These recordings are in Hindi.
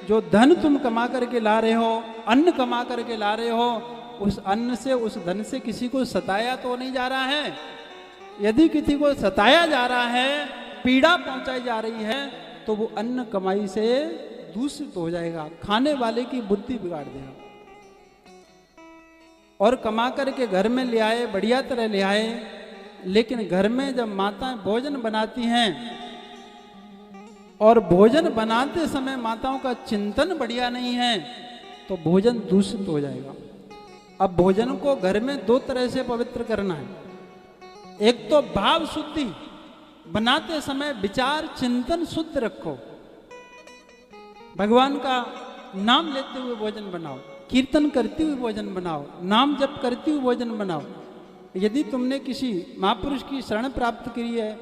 जो धन तुम कमा करके ला रहे हो, अन्न कमा करके ला रहे हो, उस अन्न से, उस धन से किसी को सताया तो नहीं जा रहा है। यदि किसी को सताया जा रहा है, पीड़ा पहुंचाई जा रही है, तो वो अन्न कमाई से दूषित हो जाएगा, खाने वाले की बुद्धि बिगाड़ देगा। और कमा करके घर में ले आए, बढ़िया तरह ले आए, लेकिन घर में जब माताएं भोजन बनाती हैं और भोजन बनाते समय माताओं का चिंतन बढ़िया नहीं है, तो भोजन दूषित हो जाएगा। अब भोजन को घर में दो तरह से पवित्र करना है। एक तो भाव शुद्धि, बनाते समय विचार चिंतन शुद्ध रखो, भगवान का नाम लेते हुए भोजन बनाओ, कीर्तन करते हुए भोजन बनाओ, नाम जप करते हुए भोजन बनाओ। यदि तुमने किसी महापुरुष की शरण प्राप्त करी है,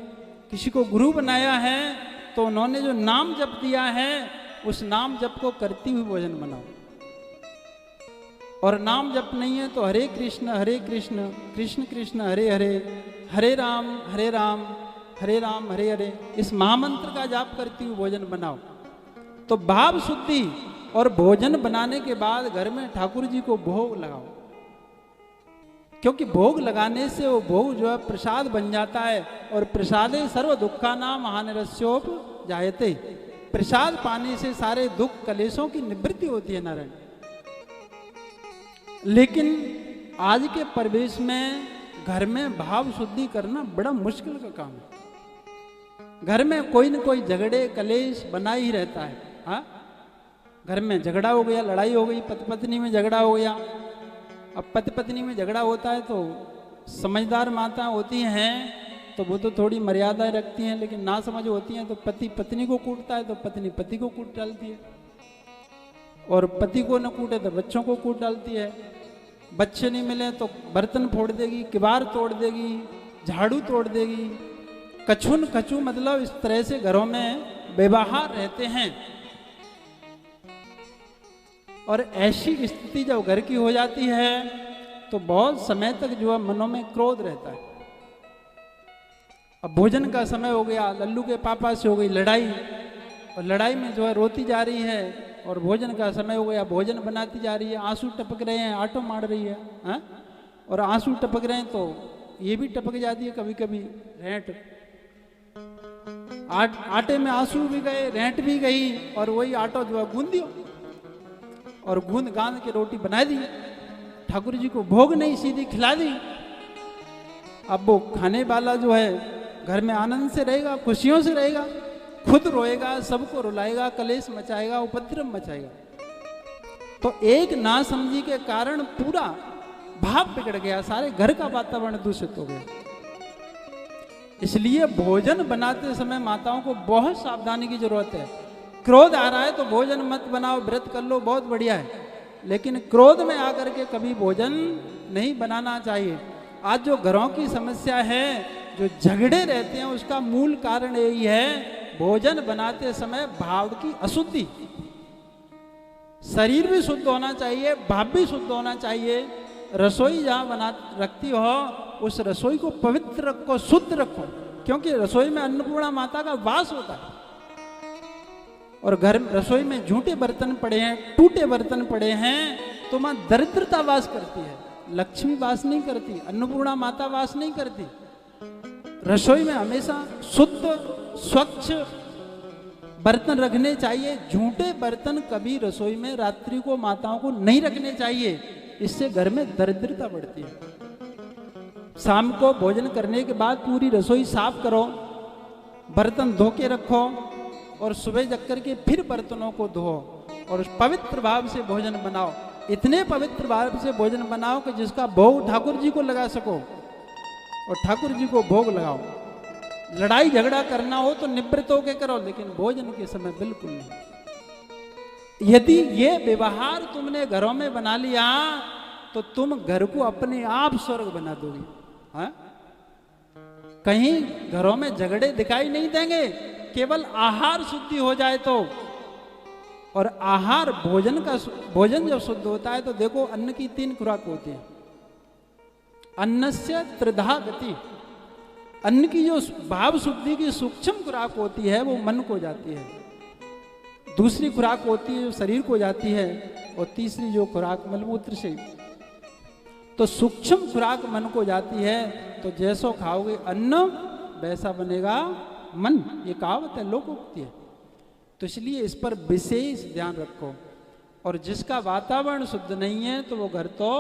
किसी को गुरु बनाया है, तो उन्होंने जो नाम जप दिया है, उस नाम जप को करते हुए भोजन बनाओ। और नाम जप नहीं है तो हरे कृष्ण कृष्ण कृष्ण हरे हरे, हरे राम हरे राम हरे हरे, इस महामंत्र का जाप करती हुए भोजन बनाओ। तो भाव शुद्धि। और भोजन बनाने के बाद घर में ठाकुर जी को भोग लगाओ, क्योंकि भोग लगाने से वो भोग जो है प्रसाद बन जाता है। और प्रसादे सर्व दुखा नाम हानिरस्योप जायते, प्रसाद पाने से सारे दुख कलेशों की निवृत्ति होती है नारायण। लेकिन आज के परिवेश में घर में भाव शुद्धि करना बड़ा मुश्किल का काम है। घर में कोई न कोई झगड़े कलेश बना ही रहता है। हाँ, घर में झगड़ा हो गया, लड़ाई हो गई, पति पत्नी में झगड़ा हो गया। अब पति पत्नी में झगड़ा होता है तो समझदार माता होती हैं तो वो तो थोड़ी मर्यादा रखती हैं, लेकिन ना समझ होती हैं तो पति पत्नी को कूटता है तो पत्नी पति को कूट डालती है, और पति को न कूटे तो बच्चों को कूट डालती है। बच्चे नहीं मिले तो बर्तन फोड़ देगी, किवाड़ तोड़ देगी, झाड़ू तोड़ देगी, कछुन कछू, मतलब इस तरह से घरों में बेबहार रहते हैं। और ऐसी स्थिति जब घर की हो जाती है तो बहुत समय तक जो है मनों में क्रोध रहता है। अब भोजन का समय हो गया, लल्लू के पापा से हो गई लड़ाई, और लड़ाई में जो है रोती जा रही है, और भोजन का समय हो गया, भोजन बनाती जा रही है, आंसू टपक रहे हैं, आटो मार रही है। हाँ? और आंसू टपक रहे हैं तो ये भी टपक जाती है कभी कभी रेंट। आटे में आंसू भी गए, रेंट भी गई, और वही आटो जो है गूंद दियो, और गूंद गांद के रोटी बना दी, ठाकुर जी को भोग नहीं सीधी खिला दी। अब वो खाने वाला जो है घर में आनंद से रहेगा, खुशियों से रहेगा, खुद रोएगा, सबको रुलाएगा, कलेश मचाएगा, उपद्रव मचाएगा। तो एक नासमझी के कारण पूरा भाव बिगड़ गया, सारे घर का वातावरण दूषित हो गया। इसलिए भोजन बनाते समय माताओं को बहुत सावधानी की जरूरत है। क्रोध आ रहा है तो भोजन मत बनाओ, व्रत कर लो, बहुत बढ़िया है, लेकिन क्रोध में आकर के कभी भोजन नहीं बनाना चाहिए। आज जो घरों की समस्या है, जो झगड़े रहते हैं, उसका मूल कारण यही है, भोजन बनाते समय भाव की अशुद्धि। शरीर भी शुद्ध होना चाहिए, भाव भी शुद्ध होना चाहिए। रसोई जहाँ बना रखती हो, उस रसोई को पवित्र रखो, शुद्ध रखो, क्योंकि रसोई में अन्नपूर्णा माता का वास होता है। और घर रसोई में झूठे बर्तन पड़े हैं, टूटे बर्तन पड़े हैं, तो मां दरिद्रता वास करती है, लक्ष्मी वास नहीं करती, अन्नपूर्णा माता वास नहीं करती। रसोई में हमेशा शुद्ध स्वच्छ बर्तन रखने चाहिए। झूठे बर्तन कभी रसोई में रात्रि को माताओं को नहीं रखने चाहिए, इससे घर में दरिद्रता बढ़ती है। शाम को भोजन करने के बाद पूरी रसोई साफ करो, बर्तन धो के रखो, और सुबह जग करके फिर बर्तनों को धो, और उस पवित्र भाव से भोजन बनाओ। इतने पवित्र भाव से भोजन बनाओ कि जिसका भोग ठाकुर जी को लगा सको, और ठाकुर जी को भोग लगाओ। लड़ाई झगड़ा करना हो तो निवृत्त होकर करो, लेकिन भोजन के समय बिल्कुल नहीं। यदि ये व्यवहार तुमने घरों में बना लिया तो तुम घर को अपने आप स्वर्ग बना दोगे। हाँ? कहीं घरों में झगड़े दिखाई नहीं देंगे, केवल आहार शुद्धि हो जाए तो। और आहार भोजन जब शुद्ध होता है तो देखो, अन्न की 3 खुराक होती है। अन्नस्य त्रिधा गति, अन्न की जो भाव शुद्धि की सूक्ष्म खुराक होती है वो मन को जाती है। दूसरी खुराक होती है जो शरीर को जाती है, और तीसरी जो खुराक मलमूत्र से। तो सूक्ष्म खुराक मन को जाती है, तो जैसो खाओगे अन्न वैसा बनेगा मन, ये कहावत है, लोकोक्ति है। तो इसलिए इस पर विशेष ध्यान रखो। और जिसका वातावरण शुद्ध नहीं है तो वो घर तो